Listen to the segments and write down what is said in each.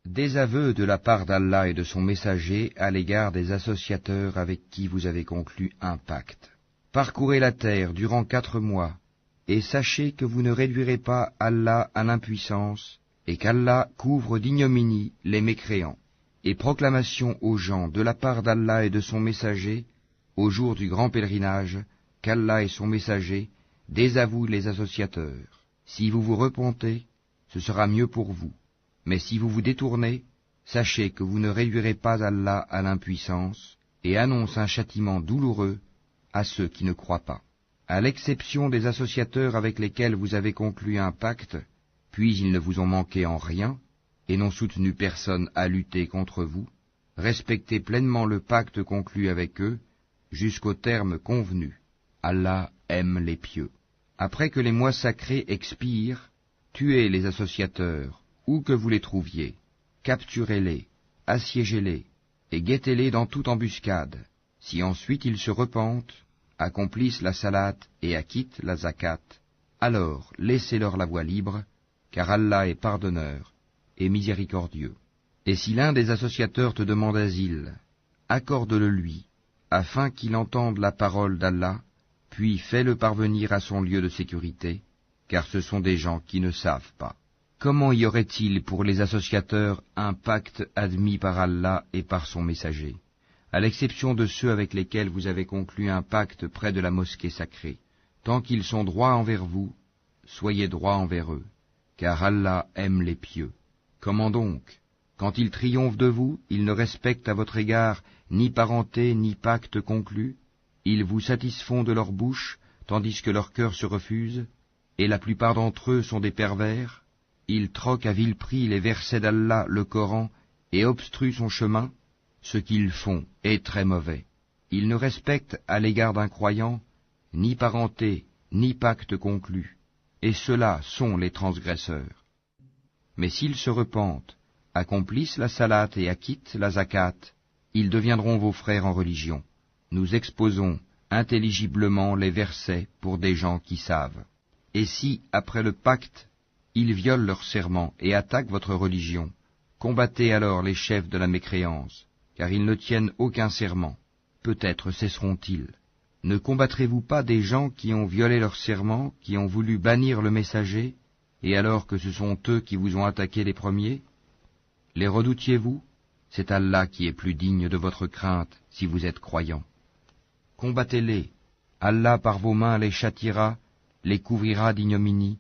Désaveu de la part d'Allah et de son messager à l'égard des associateurs avec qui vous avez conclu un pacte. Parcourez la terre durant 4 mois, et sachez que vous ne réduirez pas Allah à l'impuissance, et qu'Allah couvre d'ignominie les mécréants. Et proclamation aux gens de la part d'Allah et de son messager, au jour du grand pèlerinage, qu'Allah et son messager désavouent les associateurs. Si vous vous repentez, ce sera mieux pour vous. Mais si vous vous détournez, sachez que vous ne réduirez pas Allah à l'impuissance, et annonce un châtiment douloureux à ceux qui ne croient pas. À l'exception des associateurs avec lesquels vous avez conclu un pacte, puis ils ne vous ont manqué en rien, et n'ont soutenu personne à lutter contre vous, respectez pleinement le pacte conclu avec eux, jusqu'au terme convenu. Allah aime les pieux. Après que les mois sacrés expirent, tuez les associateurs, où que vous les trouviez, capturez-les, assiégez-les, et guettez-les dans toute embuscade. Si ensuite ils se repentent, accomplissent la salate et acquittent la zakat, alors laissez-leur la voie libre, car Allah est pardonneur et miséricordieux. Et si l'un des associateurs te demande asile, accorde-le lui, afin qu'il entende la parole d'Allah, puis fais-le parvenir à son lieu de sécurité, car ce sont des gens qui ne savent pas. Comment y aurait-il pour les associateurs un pacte admis par Allah et par son messager, à l'exception de ceux avec lesquels vous avez conclu un pacte près de la mosquée sacrée? Tant qu'ils sont droits envers vous, soyez droits envers eux, car Allah aime les pieux. Comment donc, quand ils triomphent de vous, ils ne respectent à votre égard ni parenté ni pacte conclu? Ils vous satisfont de leur bouche, tandis que leur cœur se refuse, et la plupart d'entre eux sont des pervers. Ils troquent à vil prix les versets d'Allah, le Coran, et obstruent son chemin. Ce qu'ils font est très mauvais. Ils ne respectent à l'égard d'un croyant ni parenté, ni pacte conclu, et ceux-là sont les transgresseurs. Mais s'ils se repentent, accomplissent la salate et acquittent la zakat, ils deviendront vos frères en religion. Nous exposons intelligiblement les versets pour des gens qui savent. Et si, après le pacte, ils violent leur serment et attaquent votre religion, combattez alors les chefs de la mécréance, car ils ne tiennent aucun serment. Peut-être cesseront-ils. Ne combattrez-vous pas des gens qui ont violé leur serment, qui ont voulu bannir le messager, et alors que ce sont eux qui vous ont attaqué les premiers? Les redoutiez-vous? C'est Allah qui est plus digne de votre crainte, si vous êtes croyants. Combattez-les. Allah par vos mains les châtiera, les couvrira d'ignominie,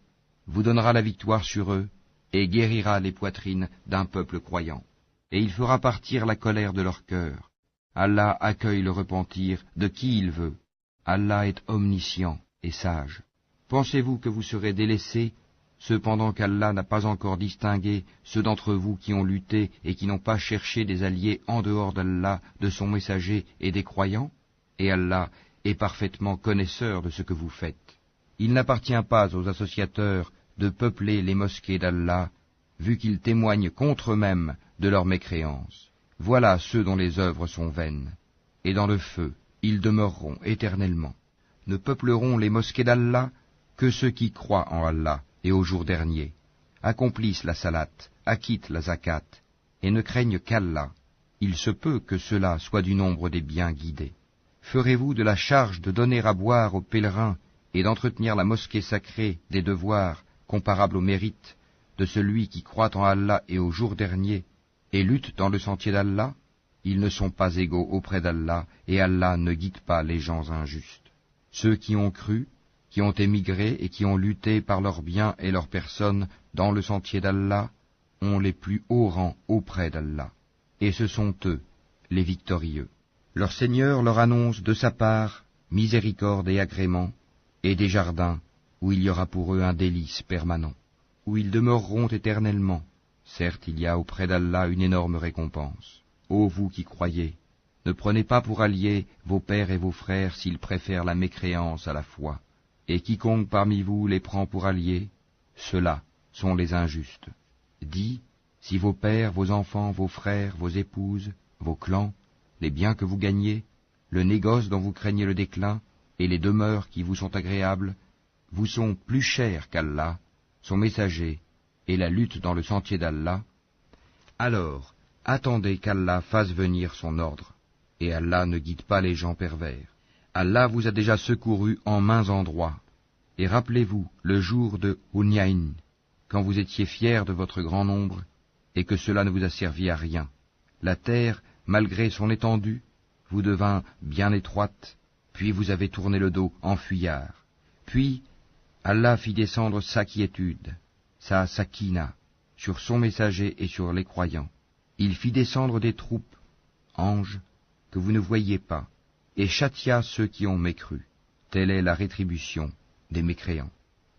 vous donnera la victoire sur eux, et guérira les poitrines d'un peuple croyant. Et il fera partir la colère de leur cœur. Allah accueille le repentir de qui il veut. Allah est omniscient et sage. Pensez-vous que vous serez délaissés, cependant qu'Allah n'a pas encore distingué ceux d'entre vous qui ont lutté et qui n'ont pas cherché des alliés en dehors d'Allah, de son messager et des croyants? Et Allah est parfaitement connaisseur de ce que vous faites. Il n'appartient pas aux associateurs de peupler les mosquées d'Allah, vu qu'ils témoignent contre eux-mêmes de leur mécréance. Voilà ceux dont les œuvres sont vaines, et dans le feu ils demeureront éternellement. Ne peupleront les mosquées d'Allah que ceux qui croient en Allah et au jour dernier, accomplissent la salate, acquittent la zakat, et ne craignent qu'Allah. Il se peut que cela soit du nombre des bien guidés. Ferez-vous de la charge de donner à boire aux pèlerins et d'entretenir la mosquée sacrée des devoirs comparables au mérite de celui qui croit en Allah et au jour dernier et lutte dans le sentier d'Allah? Ils ne sont pas égaux auprès d'Allah, et Allah ne guide pas les gens injustes. Ceux qui ont cru, qui ont émigré et qui ont lutté par leurs biens et leurs personnes dans le sentier d'Allah, ont les plus hauts rangs auprès d'Allah. Et ce sont eux, les victorieux. Leur Seigneur leur annonce de sa part miséricorde et agrément, et des jardins où il y aura pour eux un délice permanent, où ils demeureront éternellement. Certes, il y a auprès d'Allah une énorme récompense. Ô vous qui croyez, ne prenez pas pour alliés vos pères et vos frères s'ils préfèrent la mécréance à la foi. Et quiconque parmi vous les prend pour alliés, ceux-là sont les injustes. Dis, si vos pères, vos enfants, vos frères, vos épouses, vos clans, les biens que vous gagnez, le négoce dont vous craignez le déclin, et les demeures qui vous sont agréables, vous sont plus chers qu'Allah, son messager, et la lutte dans le sentier d'Allah, Alors, attendez qu'Allah fasse venir son ordre, et Allah ne guide pas les gens pervers. Allah vous a déjà secouru en maints endroits, et rappelez-vous le jour de Hunayn, quand vous étiez fiers de votre grand nombre, et que cela ne vous a servi à rien. La terre, malgré son étendue, vous devint bien étroite, puis vous avez tourné le dos en fuyard. Puis, Allah fit descendre sa quiétude, sa sakina, sur son messager et sur les croyants. Il fit descendre des troupes, anges, que vous ne voyiez pas, et châtia ceux qui ont mécru. Telle est la rétribution des mécréants.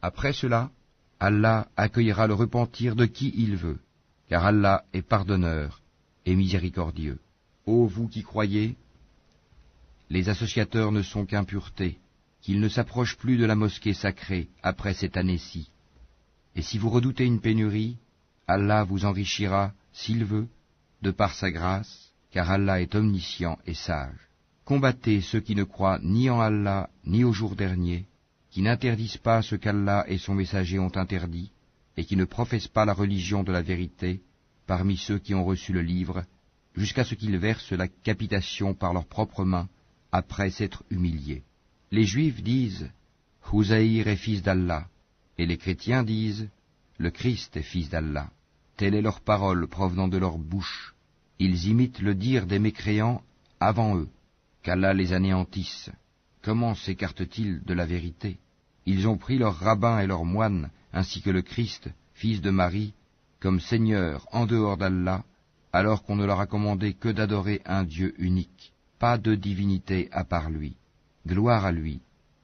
Après cela, Allah accueillera le repentir de qui il veut, car Allah est pardonneur et miséricordieux. Ô vous qui croyez, les associateurs ne sont qu'impureté, qu'ils ne s'approchent plus de la mosquée sacrée après cette année-ci. Et si vous redoutez une pénurie, Allah vous enrichira, s'il veut, de par sa grâce, car Allah est omniscient et sage. Combattez ceux qui ne croient ni en Allah ni au jour dernier, qui n'interdisent pas ce qu'Allah et son messager ont interdit, et qui ne professent pas la religion de la vérité, parmi ceux qui ont reçu le livre, jusqu'à ce qu'ils versent la capitation par leurs propres mains, après s'être humiliés. Les Juifs disent « Houzaïr est fils d'Allah », et les chrétiens disent « Le Christ est fils d'Allah ». Telle est leur parole provenant de leur bouche. Ils imitent le dire des mécréants avant eux, qu'Allah les anéantisse. Comment s'écartent-ils de la vérité? Ils ont pris leurs rabbins et leurs moines, ainsi que le Christ, fils de Marie, comme Seigneur en dehors d'Allah, alors qu'on ne leur a commandé que d'adorer un Dieu unique, pas de divinité à part lui. Gloire à lui,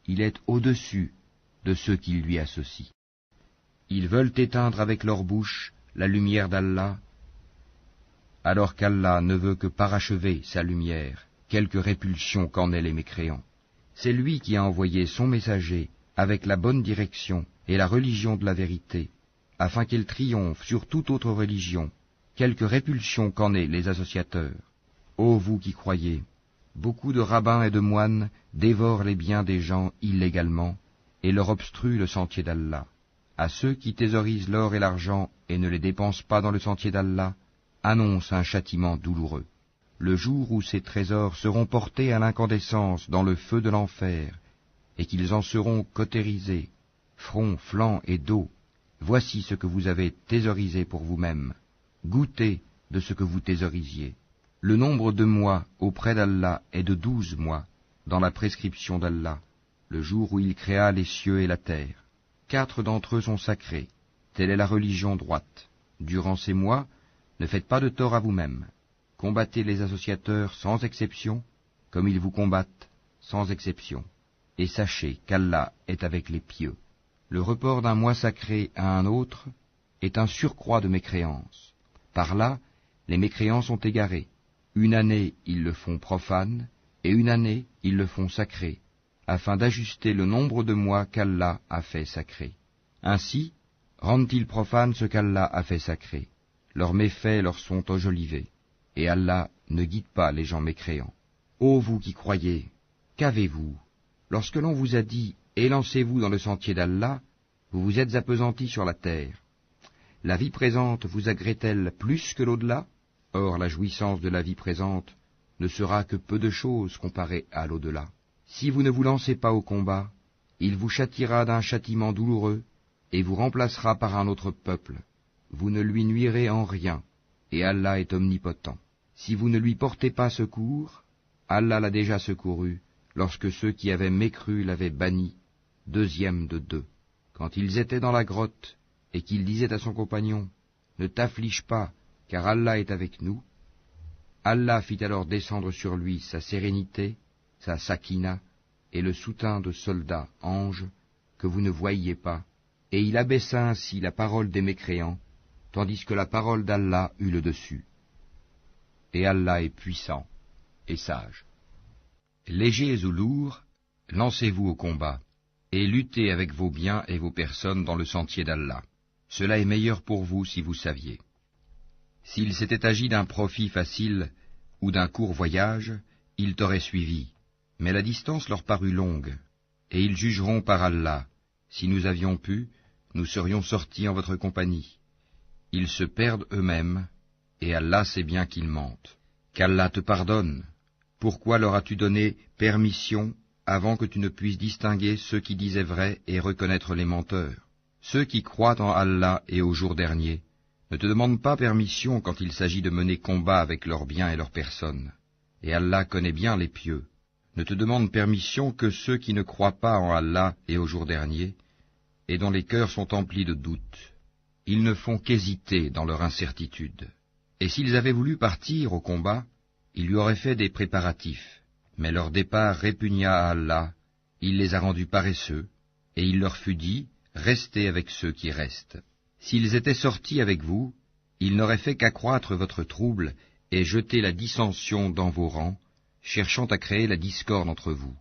il est au-dessus de ceux qui lui associent. Ils veulent éteindre avec leur bouche la lumière d'Allah, alors qu'Allah ne veut que parachever sa lumière, quelque répulsion qu'en aient les mécréants. C'est lui qui a envoyé son messager avec la bonne direction et la religion de la vérité, afin qu'elle triomphe sur toute autre religion, quelque répulsion qu'en aient les associateurs. Ô vous qui croyez, beaucoup de rabbins et de moines dévorent les biens des gens illégalement et leur obstruent le sentier d'Allah. À ceux qui thésaurisent l'or et l'argent et ne les dépensent pas dans le sentier d'Allah, annonce un châtiment douloureux. Le jour où ces trésors seront portés à l'incandescence dans le feu de l'enfer, et qu'ils en seront cautérisés, front, flanc et dos, voici ce que vous avez thésaurisé pour vous-même. Goûtez de ce que vous thésaurisiez. Le nombre de mois auprès d'Allah est de 12 mois, dans la prescription d'Allah, le jour où il créa les cieux et la terre. 4 d'entre eux sont sacrés, telle est la religion droite. Durant ces mois, ne faites pas de tort à vous-même. Combattez les associateurs sans exception, comme ils vous combattent sans exception. Et sachez qu'Allah est avec les pieux. Le report d'un mois sacré à un autre est un surcroît de mécréance. Par là, les mécréants sont égarés. Une année, ils le font profane, et une année, ils le font sacré, afin d'ajuster le nombre de mois qu'Allah a fait sacré. Ainsi, rendent-ils profane ce qu'Allah a fait sacré. Leurs méfaits leur sont enjolivés, et Allah ne guide pas les gens mécréants. Ô vous qui croyez, qu'avez-vous? Lorsque l'on vous a dit « Élancez-vous dans le sentier d'Allah », vous vous êtes appesantis sur la terre. La vie présente vous agrée-t-elle plus que l'au-delà? Or la jouissance de la vie présente ne sera que peu de choses comparée à l'au-delà. Si vous ne vous lancez pas au combat, il vous châtiera d'un châtiment douloureux, et vous remplacera par un autre peuple. Vous ne lui nuirez en rien, et Allah est omnipotent. Si vous ne lui portez pas secours, Allah l'a déjà secouru, lorsque ceux qui avaient mécru l'avaient banni, 2e de 2. Quand ils étaient dans la grotte, et qu'il disait à son compagnon, « Ne t'afflige pas, car Allah est avec nous », Allah fit alors descendre sur lui sa sérénité, sa sakina, et le soutien de soldats, anges, que vous ne voyiez pas, et il abaissa ainsi la parole des mécréants, tandis que la parole d'Allah eut le dessus. Et Allah est puissant et sage. Légers ou lourds, lancez-vous au combat, et luttez avec vos biens et vos personnes dans le sentier d'Allah. Cela est meilleur pour vous si vous saviez. S'il s'était agi d'un profit facile ou d'un court voyage, ils t'auraient suivi, mais la distance leur parut longue, et ils jugeront par Allah. Si nous avions pu, nous serions sortis en votre compagnie. Ils se perdent eux-mêmes, et Allah sait bien qu'ils mentent. Qu'Allah te pardonne. Pourquoi leur as-tu donné permission avant que tu ne puisses distinguer ceux qui disaient vrai et reconnaître les menteurs? Ceux qui croient en Allah et au jour dernier ne te demandent pas permission quand il s'agit de mener combat avec leurs biens et leurs personnes. Et Allah connaît bien les pieux. Ne te demandent permission que ceux qui ne croient pas en Allah et au jour dernier, et dont les cœurs sont emplis de doutes. Ils ne font qu'hésiter dans leur incertitude. Et s'ils avaient voulu partir au combat, ils lui auraient fait des préparatifs. Mais leur départ répugna à Allah, il les a rendus paresseux, et il leur fut dit, restez avec ceux qui restent. S'ils étaient sortis avec vous, ils n'auraient fait qu'accroître votre trouble et jeter la dissension dans vos rangs, cherchant à créer la discorde entre vous.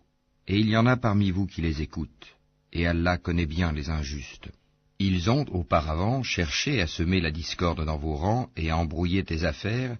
Et il y en a parmi vous qui les écoutent, et Allah connaît bien les injustes. Ils ont auparavant cherché à semer la discorde dans vos rangs et à embrouiller tes affaires,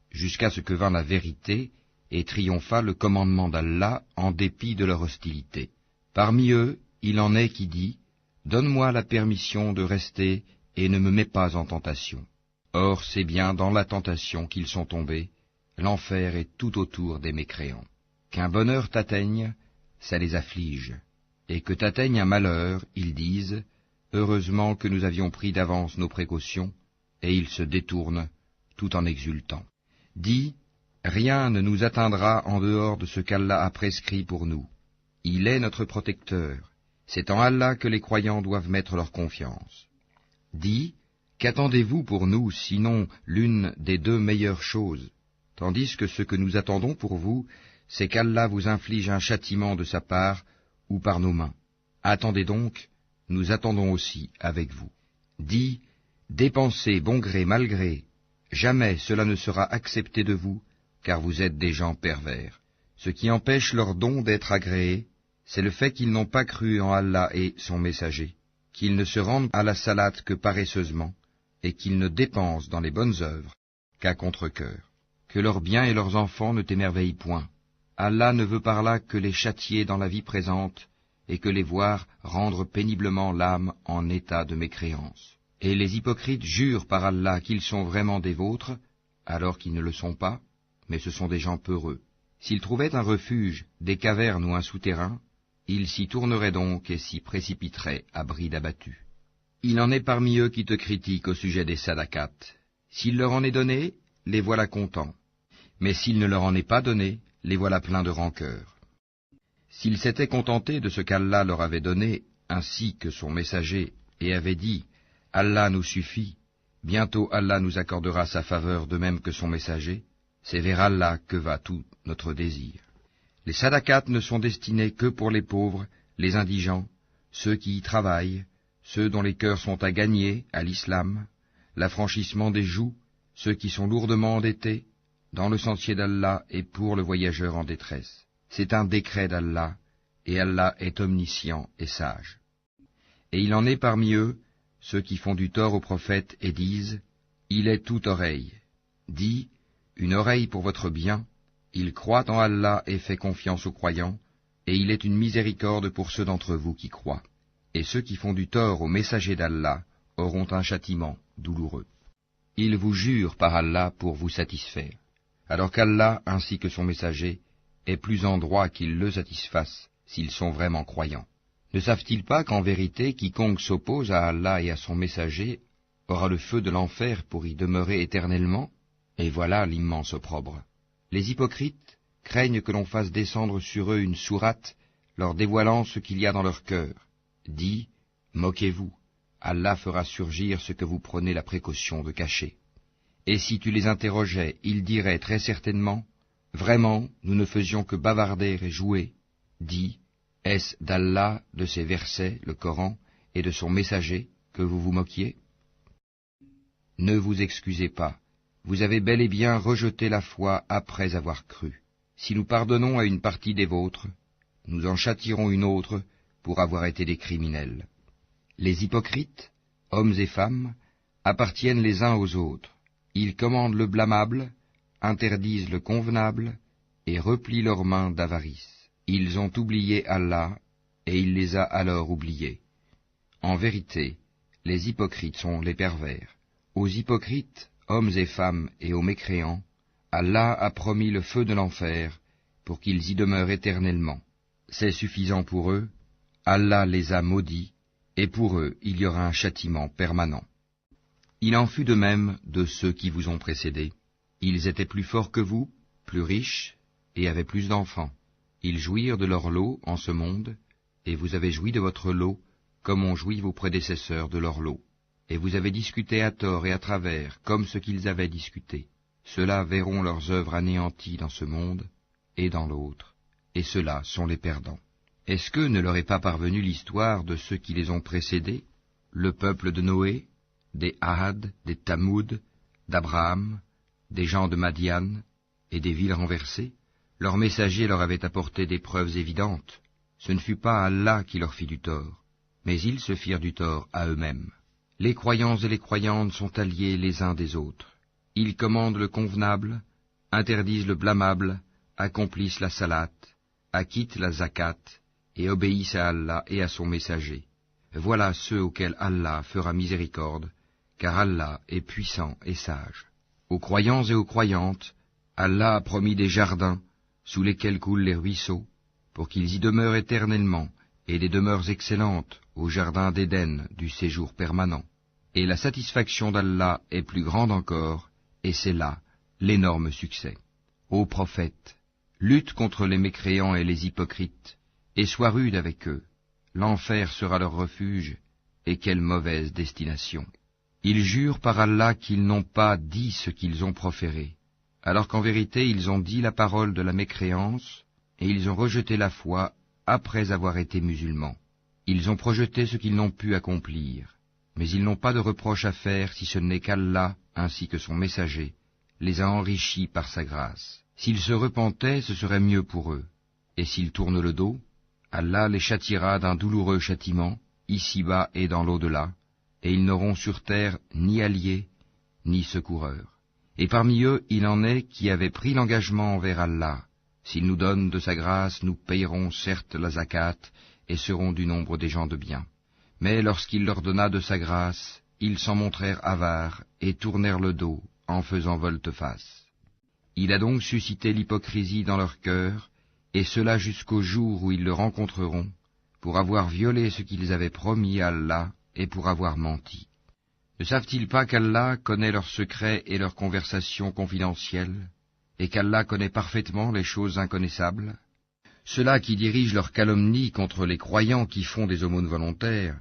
jusqu'à ce que vint la vérité et triompha le commandement d'Allah en dépit de leur hostilité. Parmi eux, il en est qui dit, « Donne-moi la permission de rester et ne me mets pas en tentation. » Or c'est bien dans la tentation qu'ils sont tombés, l'enfer est tout autour des mécréants. Qu'un bonheur t'atteigne, ça les afflige, et que t'atteigne un malheur, ils disent, « Heureusement que nous avions pris d'avance nos précautions, » et ils se détournent, tout en exultant. Dis, rien ne nous atteindra en dehors de ce qu'Allah a prescrit pour nous. Il est notre protecteur. C'est en Allah que les croyants doivent mettre leur confiance. Dis, qu'attendez-vous pour nous, sinon l'une des deux meilleures choses, tandis que ce que nous attendons pour vous, c'est qu'Allah vous inflige un châtiment de sa part ou par nos mains. Attendez donc, nous attendons aussi avec vous. Dis, dépensez bon gré mal gré, jamais cela ne sera accepté de vous, car vous êtes des gens pervers. Ce qui empêche leur don d'être agréé, c'est le fait qu'ils n'ont pas cru en Allah et son messager, qu'ils ne se rendent à la salate que paresseusement, et qu'ils ne dépensent dans les bonnes œuvres qu'à contre-cœur. Que leurs biens et leurs enfants ne t'émerveillent point. Allah ne veut par là que les châtier dans la vie présente, et que les voir rendre péniblement l'âme en état de mécréance. Et les hypocrites jurent par Allah qu'ils sont vraiment des vôtres, alors qu'ils ne le sont pas, mais ce sont des gens peureux. S'ils trouvaient un refuge, des cavernes ou un souterrain, ils s'y tourneraient donc et s'y précipiteraient à bride abattue. Il en est parmi eux qui te critiquent au sujet des sadakats. S'il leur en est donné, les voilà contents. Mais s'il ne leur en est pas donné, les voilà pleins de rancœur. S'ils s'étaient contentés de ce qu'Allah leur avait donné, ainsi que son messager, et avaient dit « Allah nous suffit, bientôt Allah nous accordera sa faveur de même que son messager », c'est vers Allah que va tout notre désir. Les sadakats ne sont destinés que pour les pauvres, les indigents, ceux qui y travaillent, ceux dont les cœurs sont à gagner à l'islam, l'affranchissement des joues, ceux qui sont lourdement endettés, dans le sentier d'Allah et pour le voyageur en détresse. C'est un décret d'Allah, et Allah est omniscient et sage. Et il en est parmi eux, ceux qui font du tort au prophète et disent, « Il est toute oreille. » Dis, « Une oreille pour votre bien, il croit en Allah et fait confiance aux croyants, et il est une miséricorde pour ceux d'entre vous qui croient. Et ceux qui font du tort aux messagers d'Allah auront un châtiment douloureux. Ils vous jurent par Allah pour vous satisfaire, alors qu'Allah ainsi que son messager est plus en droit qu'ils le satisfassent s'ils sont vraiment croyants. Ne savent-ils pas qu'en vérité quiconque s'oppose à Allah et à son messager aura le feu de l'enfer pour y demeurer éternellement? Et voilà l'immense opprobre. Les hypocrites craignent que l'on fasse descendre sur eux une sourate leur dévoilant ce qu'il y a dans leur cœur. Dis, moquez-vous, Allah fera surgir ce que vous prenez la précaution de cacher. Et si tu les interrogeais, ils diraient très certainement, vraiment, nous ne faisions que bavarder et jouer. Dis, est-ce d'Allah, de ses versets, le Coran, et de son messager, que vous vous moquiez? Ne vous excusez pas, vous avez bel et bien rejeté la foi après avoir cru. Si nous pardonnons à une partie des vôtres, nous en châtierons une autre pour avoir été des criminels. Les hypocrites, hommes et femmes, appartiennent les uns aux autres. Ils commandent le blâmable, interdisent le convenable, et replient leurs mains d'avarice. Ils ont oublié Allah, et il les a alors oubliés. En vérité, les hypocrites sont les pervers. Aux hypocrites, hommes et femmes et aux mécréants, Allah a promis le feu de l'enfer pour qu'ils y demeurent éternellement. C'est suffisant pour eux, Allah les a maudits, et pour eux il y aura un châtiment permanent. Il en fut de même de ceux qui vous ont précédés. Ils étaient plus forts que vous, plus riches, et avaient plus d'enfants. Ils jouirent de leur lot en ce monde, et vous avez joui de votre lot, comme ont joui vos prédécesseurs de leur lot. Et vous avez discuté à tort et à travers, comme ce qu'ils avaient discuté. Ceux-là verront leurs œuvres anéanties dans ce monde et dans l'autre, et ceux-là sont les perdants. Est-ce que ne leur est pas parvenue l'histoire de ceux qui les ont précédés, le peuple de Noé, des Ahad, des Tamoud, d'Abraham, des gens de Madian, et des villes renversées? Leurs messagers leur avaient apporté des preuves évidentes. Ce ne fut pas Allah qui leur fit du tort, mais ils se firent du tort à eux-mêmes. Les croyants et les croyantes sont alliés les uns des autres. Ils commandent le convenable, interdisent le blâmable, accomplissent la salate, acquittent la zakat, et obéissent à Allah et à son messager. Voilà ceux auxquels Allah fera miséricorde, car Allah est puissant et sage. Aux croyants et aux croyantes, Allah a promis des jardins, sous lesquels coulent les ruisseaux, pour qu'ils y demeurent éternellement, et des demeures excellentes, au jardin d'Éden, du séjour permanent. Et la satisfaction d'Allah est plus grande encore, et c'est là l'énorme succès. Ô prophète, lutte contre les mécréants et les hypocrites, et sois rude avec eux. L'enfer sera leur refuge, et quelle mauvaise destination. Ils jurent par Allah qu'ils n'ont pas dit ce qu'ils ont proféré, alors qu'en vérité ils ont dit la parole de la mécréance, et ils ont rejeté la foi après avoir été musulmans. Ils ont projeté ce qu'ils n'ont pu accomplir, mais ils n'ont pas de reproche à faire si ce n'est qu'Allah, ainsi que son messager, les a enrichis par sa grâce. S'ils se repentaient, ce serait mieux pour eux, et s'ils tournent le dos, Allah les châtiera d'un douloureux châtiment, ici-bas et dans l'au-delà, et ils n'auront sur terre ni alliés, ni secoureurs. Et parmi eux, il en est qui avaient pris l'engagement envers Allah. S'il nous donne de sa grâce, nous payerons certes la zakat, et seront du nombre des gens de bien. Mais lorsqu'il leur donna de sa grâce, ils s'en montrèrent avares, et tournèrent le dos, en faisant volte-face. Il a donc suscité l'hypocrisie dans leur cœur, et cela jusqu'au jour où ils le rencontreront, pour avoir violé ce qu'ils avaient promis à Allah, et pour avoir menti. Ne savent-ils pas qu'Allah connaît leurs secrets et leurs conversations confidentielles, et qu'Allah connaît parfaitement les choses inconnaissables? Ceux-là qui dirigent leur calomnie contre les croyants qui font des aumônes volontaires,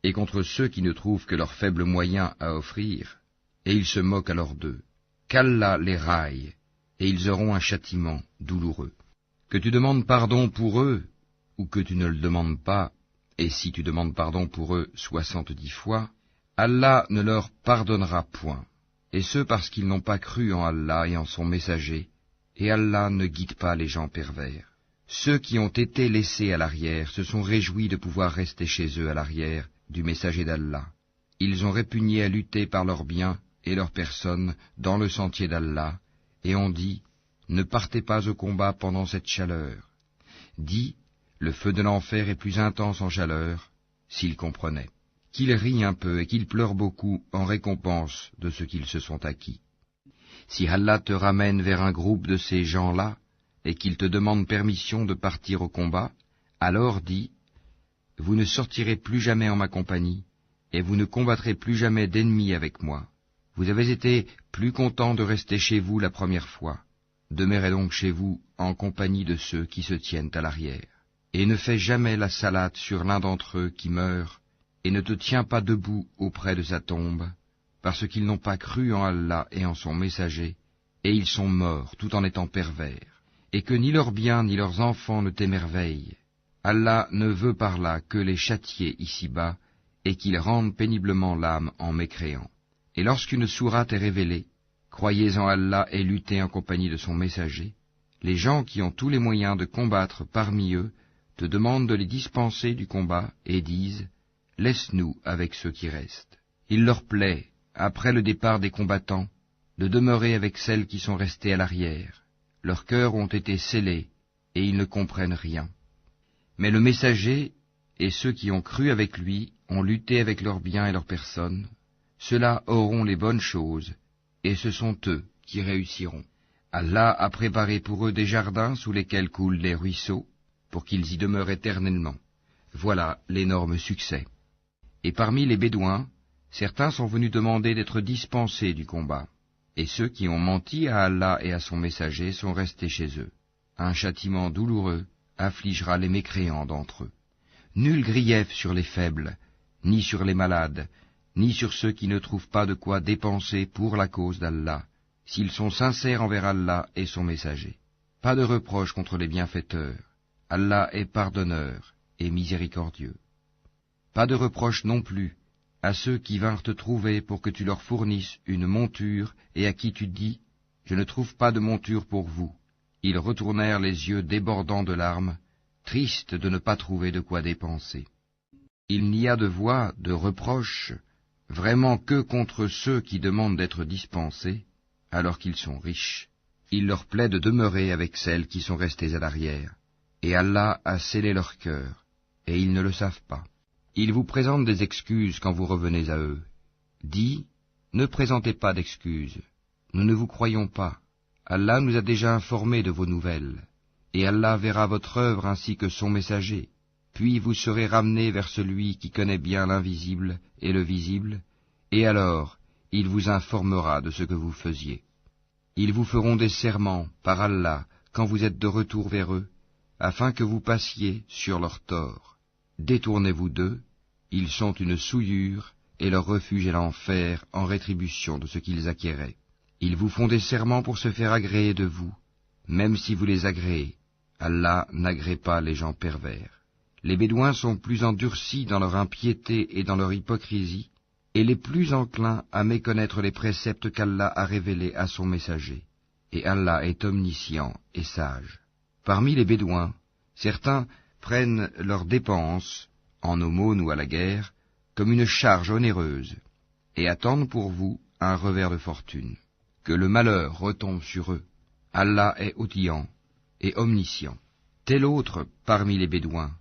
et contre ceux qui ne trouvent que leurs faibles moyens à offrir, et ils se moquent alors d'eux. Qu'Allah les raille, et ils auront un châtiment douloureux. Que tu demandes pardon pour eux, ou que tu ne le demandes pas, et si tu demandes pardon pour eux 70 fois, Allah ne leur pardonnera point, et ce parce qu'ils n'ont pas cru en Allah et en son messager, et Allah ne guide pas les gens pervers. Ceux qui ont été laissés à l'arrière se sont réjouis de pouvoir rester chez eux à l'arrière du messager d'Allah. Ils ont répugné à lutter par leurs biens et leurs personnes dans le sentier d'Allah, et ont dit, ne partez pas au combat pendant cette chaleur. Dis, le feu de l'enfer est plus intense en chaleur, s'ils comprenaient. Qu'ils rient un peu et qu'ils pleurent beaucoup en récompense de ce qu'ils se sont acquis. Si Allah te ramène vers un groupe de ces gens-là, et qu'il te demande permission de partir au combat, alors dis, vous ne sortirez plus jamais en ma compagnie, et vous ne combattrez plus jamais d'ennemis avec moi. Vous avez été plus content de rester chez vous la première fois. Demeurez donc chez vous en compagnie de ceux qui se tiennent à l'arrière. Et ne fais jamais la salate sur l'un d'entre eux qui meurt, et ne te tiens pas debout auprès de sa tombe, parce qu'ils n'ont pas cru en Allah et en son messager, et ils sont morts tout en étant pervers. Et que ni leurs biens ni leurs enfants ne t'émerveillent. Allah ne veut par là que les châtier ici-bas, et qu'ils rendent péniblement l'âme en mécréant. Et lorsqu'une sourate est révélée, croyez en Allah et luttez en compagnie de son messager, les gens qui ont tous les moyens de combattre parmi eux te demandent de les dispenser du combat et disent « Laisse-nous avec ceux qui restent ». Il leur plaît, après le départ des combattants, de demeurer avec celles qui sont restées à l'arrière. Leurs cœurs ont été scellés, et ils ne comprennent rien. Mais le messager et ceux qui ont cru avec lui ont lutté avec leurs biens et leurs personnes. Ceux-là auront les bonnes choses, et ce sont eux qui réussiront. Allah a préparé pour eux des jardins sous lesquels coulent les ruisseaux, pour qu'ils y demeurent éternellement. Voilà l'énorme succès. Et parmi les Bédouins, certains sont venus demander d'être dispensés du combat, et ceux qui ont menti à Allah et à son messager sont restés chez eux. Un châtiment douloureux affligera les mécréants d'entre eux. Nul grief sur les faibles, ni sur les malades, ni sur ceux qui ne trouvent pas de quoi dépenser pour la cause d'Allah, s'ils sont sincères envers Allah et son messager. Pas de reproche contre les bienfaiteurs. Allah est pardonneur et miséricordieux. Pas de reproche non plus à ceux qui vinrent te trouver pour que tu leur fournisses une monture et à qui tu dis « Je ne trouve pas de monture pour vous ». Ils retournèrent les yeux débordants de larmes, tristes de ne pas trouver de quoi dépenser. Il n'y a de voix, de reproche, vraiment que contre ceux qui demandent d'être dispensés, alors qu'ils sont riches. Il leur plaît de demeurer avec celles qui sont restées à l'arrière, et Allah a scellé leur cœur, et ils ne le savent pas. Ils vous présentent des excuses quand vous revenez à eux. Dis, ne présentez pas d'excuses, nous ne vous croyons pas. Allah nous a déjà informés de vos nouvelles, et Allah verra votre œuvre ainsi que son messager, puis vous serez ramenés vers celui qui connaît bien l'invisible et le visible, et alors il vous informera de ce que vous faisiez. Ils vous feront des serments par Allah quand vous êtes de retour vers eux, afin que vous passiez sur leur tort. Détournez-vous d'eux, ils sont une souillure, et leur refuge est l'enfer en rétribution de ce qu'ils acquéraient. Ils vous font des serments pour se faire agréer de vous, même si vous les agréez. Allah n'agrée pas les gens pervers. Les Bédouins sont plus endurcis dans leur impiété et dans leur hypocrisie, et les plus enclins à méconnaître les préceptes qu'Allah a révélés à son messager. Et Allah est omniscient et sage. Parmi les Bédouins, certains prennent leurs dépenses, en aumône ou à la guerre, comme une charge onéreuse, et attendent pour vous un revers de fortune. Que le malheur retombe sur eux. Allah est audient et omniscient. Tel autre parmi les Bédouins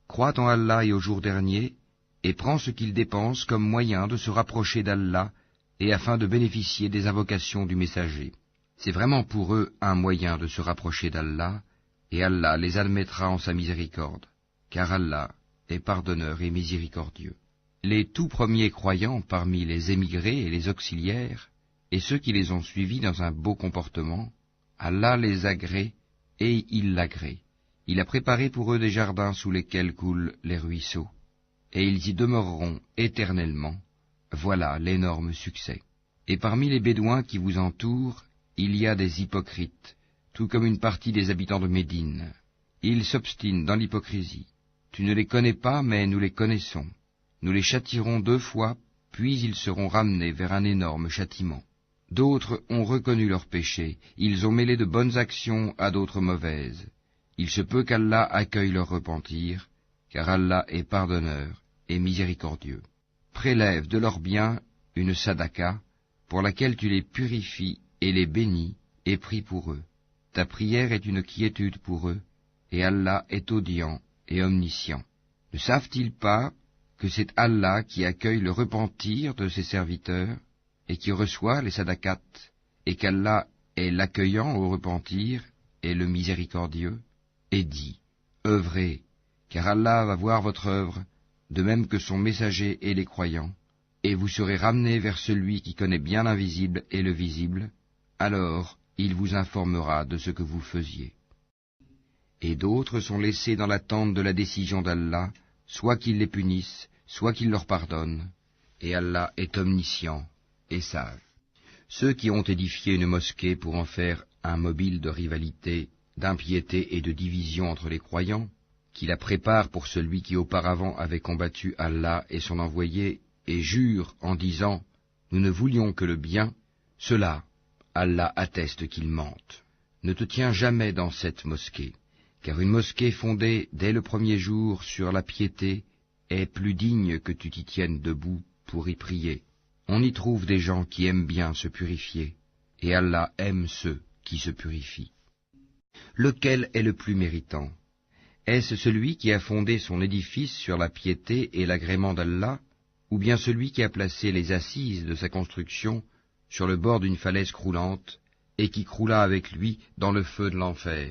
croit en Allah et au jour dernier, et prend ce qu'il dépense comme moyen de se rapprocher d'Allah et afin de bénéficier des invocations du messager. C'est vraiment pour eux un moyen de se rapprocher d'Allah, et Allah les admettra en sa miséricorde, car Allah est pardonneur et miséricordieux. Les tout premiers croyants parmi les émigrés et les auxiliaires, et ceux qui les ont suivis dans un beau comportement, Allah les agrée et il l'agrée. Il a préparé pour eux des jardins sous lesquels coulent les ruisseaux, et ils y demeureront éternellement. Voilà l'énorme succès. Et parmi les Bédouins qui vous entourent, il y a des hypocrites, tout comme une partie des habitants de Médine. Ils s'obstinent dans l'hypocrisie. Tu ne les connais pas, mais nous les connaissons. Nous les châtierons 2 fois, puis ils seront ramenés vers un énorme châtiment. D'autres ont reconnu leurs péchés, ils ont mêlé de bonnes actions à d'autres mauvaises. Il se peut qu'Allah accueille leur repentir, car Allah est pardonneur et miséricordieux. Prélève de leurs biens une sadaka, pour laquelle tu les purifies et les bénis, et prie pour eux. Ta prière est une quiétude pour eux, et Allah est audient et omniscient. Ne savent-ils pas que c'est Allah qui accueille le repentir de ses serviteurs, et qui reçoit les sadakats, et qu'Allah est l'accueillant au repentir et le miséricordieux? Et dit, œuvrez, car Allah va voir votre œuvre, de même que son messager et les croyants, et vous serez ramenés vers celui qui connaît bien l'invisible et le visible, alors il vous informera de ce que vous faisiez. Et d'autres sont laissés dans l'attente de la décision d'Allah, soit qu'il les punisse, soit qu'il leur pardonne, et Allah est omniscient et sage. Ceux qui ont édifié une mosquée pour en faire un mobile de rivalité, d'impiété et de division entre les croyants, qui la préparent pour celui qui auparavant avait combattu Allah et son envoyé, et jurent en disant « Nous ne voulions que le bien », ceux-là, Allah atteste qu'ils mentent. Ne te tiens jamais dans cette mosquée, car une mosquée fondée dès le premier jour sur la piété est plus digne que tu t'y tiennes debout pour y prier. On y trouve des gens qui aiment bien se purifier, et Allah aime ceux qui se purifient. Lequel est le plus méritant? Est-ce celui qui a fondé son édifice sur la piété et l'agrément d'Allah, ou bien celui qui a placé les assises de sa construction sur le bord d'une falaise croulante, et qui croula avec lui dans le feu de l'enfer.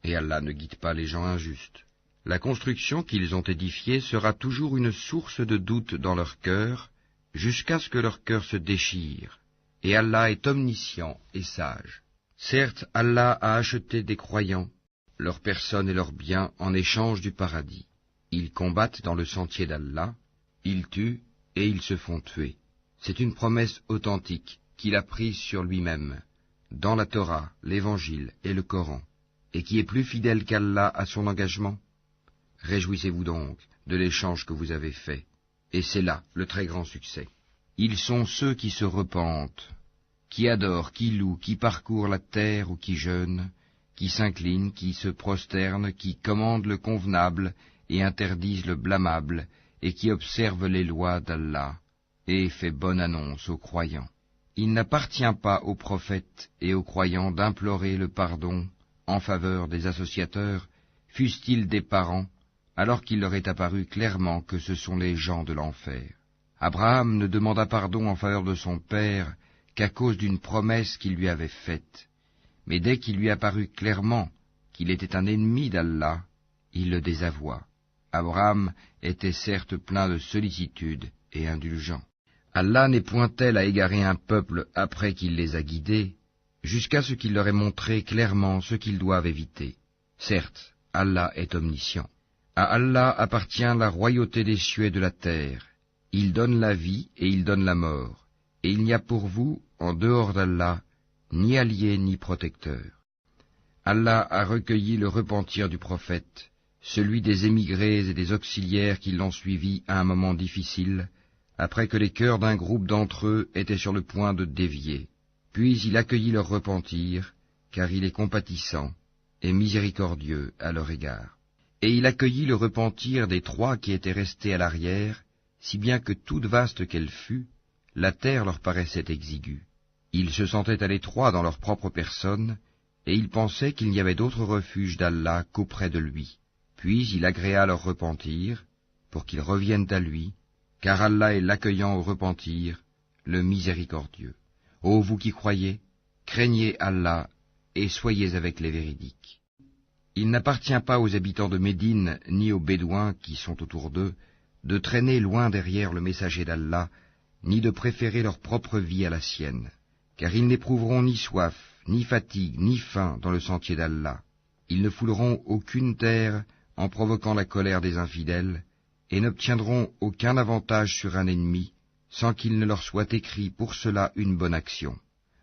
Et Allah ne guide pas les gens injustes. La construction qu'ils ont édifiée sera toujours une source de doute dans leur cœur, jusqu'à ce que leur cœur se déchire. Et Allah est omniscient et sage. Certes, Allah a acheté des croyants, leurs personnes et leurs biens en échange du paradis. Ils combattent dans le sentier d'Allah, ils tuent et ils se font tuer. C'est une promesse authentique qu'il a prise sur lui-même, dans la Torah, l'Évangile et le Coran, et qui est plus fidèle qu'Allah à son engagement. Réjouissez-vous donc de l'échange que vous avez fait, et c'est là le très grand succès. Ils sont ceux qui se repentent, qui adorent, qui louent, qui parcourent la terre ou qui jeûnent, qui s'inclinent, qui se prosternent, qui commandent le convenable et interdisent le blâmable, et qui observent les lois d'Allah, et fait bonne annonce aux croyants. Il n'appartient pas aux prophètes et aux croyants d'implorer le pardon en faveur des associateurs, fussent-ils des parents, alors qu'il leur est apparu clairement que ce sont les gens de l'enfer. Abraham ne demanda pardon en faveur de son père qu'à cause d'une promesse qu'il lui avait faite, mais dès qu'il lui apparut clairement qu'il était un ennemi d'Allah, il le désavoua. Abraham était certes plein de sollicitude et indulgent. Allah n'est point tel à égarer un peuple après qu'il les a guidés, jusqu'à ce qu'il leur ait montré clairement ce qu'ils doivent éviter. Certes, Allah est omniscient. À Allah appartient la royauté des cieux et de la terre. Il donne la vie et il donne la mort, et il n'y a pour vous, en dehors d'Allah, ni allié ni protecteur. Allah a recueilli le repentir du prophète, celui des émigrés et des auxiliaires qui l'ont suivi à un moment difficile, après que les cœurs d'un groupe d'entre eux étaient sur le point de dévier. Puis il accueillit leur repentir, car il est compatissant et miséricordieux à leur égard. Et il accueillit le repentir des 3 qui étaient restés à l'arrière, si bien que toute vaste qu'elle fût, la terre leur paraissait exiguë. Ils se sentaient à l'étroit dans leur propre personne, et ils pensaient qu'il n'y avait d'autre refuge d'Allah qu'auprès de lui. Puis il agréa leur repentir, pour qu'ils reviennent à lui, car Allah est l'accueillant au repentir, le miséricordieux. Ô vous qui croyez, craignez Allah et soyez avec les véridiques. Il n'appartient pas aux habitants de Médine, ni aux Bédouins qui sont autour d'eux, de traîner loin derrière le messager d'Allah, ni de préférer leur propre vie à la sienne, car ils n'éprouveront ni soif, ni fatigue, ni faim dans le sentier d'Allah. Ils ne fouleront aucune terre en provoquant la colère des infidèles, et n'obtiendront aucun avantage sur un ennemi, sans qu'il ne leur soit écrit pour cela une bonne action.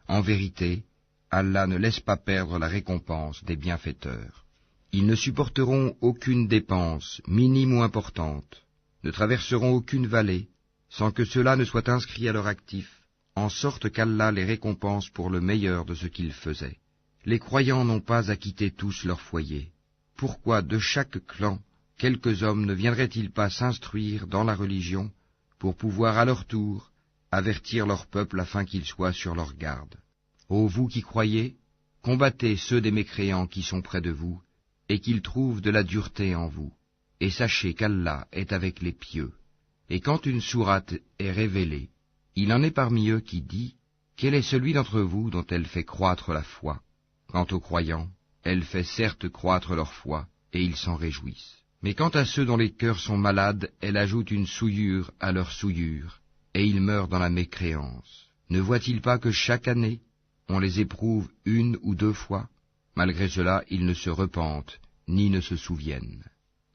En vérité, Allah ne laisse pas perdre la récompense des bienfaiteurs. Ils ne supporteront aucune dépense, minime ou importante, ne traverseront aucune vallée, sans que cela ne soit inscrit à leur actif, en sorte qu'Allah les récompense pour le meilleur de ce qu'ils faisaient. Les croyants n'ont pas à quitter tous leur foyer. Pourquoi de chaque clan, quelques hommes ne viendraient-ils pas s'instruire dans la religion, pour pouvoir à leur tour avertir leur peuple afin qu'ils soient sur leur garde? Ô vous qui croyez, combattez ceux des mécréants qui sont près de vous, et qu'ils trouvent de la dureté en vous, et sachez qu'Allah est avec les pieux. Et quand une sourate est révélée, il en est parmi eux qui dit, quel est celui d'entre vous dont elle fait croître la foi? Quant aux croyants, elle fait certes croître leur foi, et ils s'en réjouissent. Mais quant à ceux dont les cœurs sont malades, elle ajoute une souillure à leur souillure, et ils meurent dans la mécréance. Ne voient-ils pas que chaque année, on les éprouve 1 ou 2 fois? Malgré cela, ils ne se repentent, ni ne se souviennent.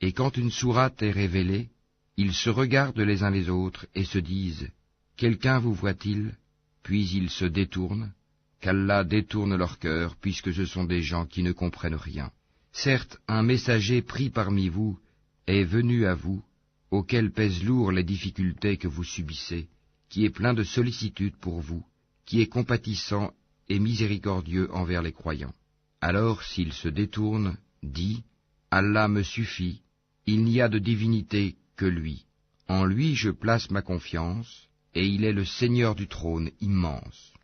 Et quand une sourate est révélée, ils se regardent les uns les autres et se disent, quelqu'un vous voit-il? Puis ils se détournent, qu'Allah détourne leur cœur, puisque ce sont des gens qui ne comprennent rien. Certes, un messager pris parmi vous est venu à vous, auquel pèsent lourd les difficultés que vous subissez, qui est plein de sollicitude pour vous, qui est compatissant et miséricordieux envers les croyants. Alors, s'il se détourne, dit, Allah me suffit, il n'y a de divinité que lui. En lui je place ma confiance, et il est le Seigneur du trône immense.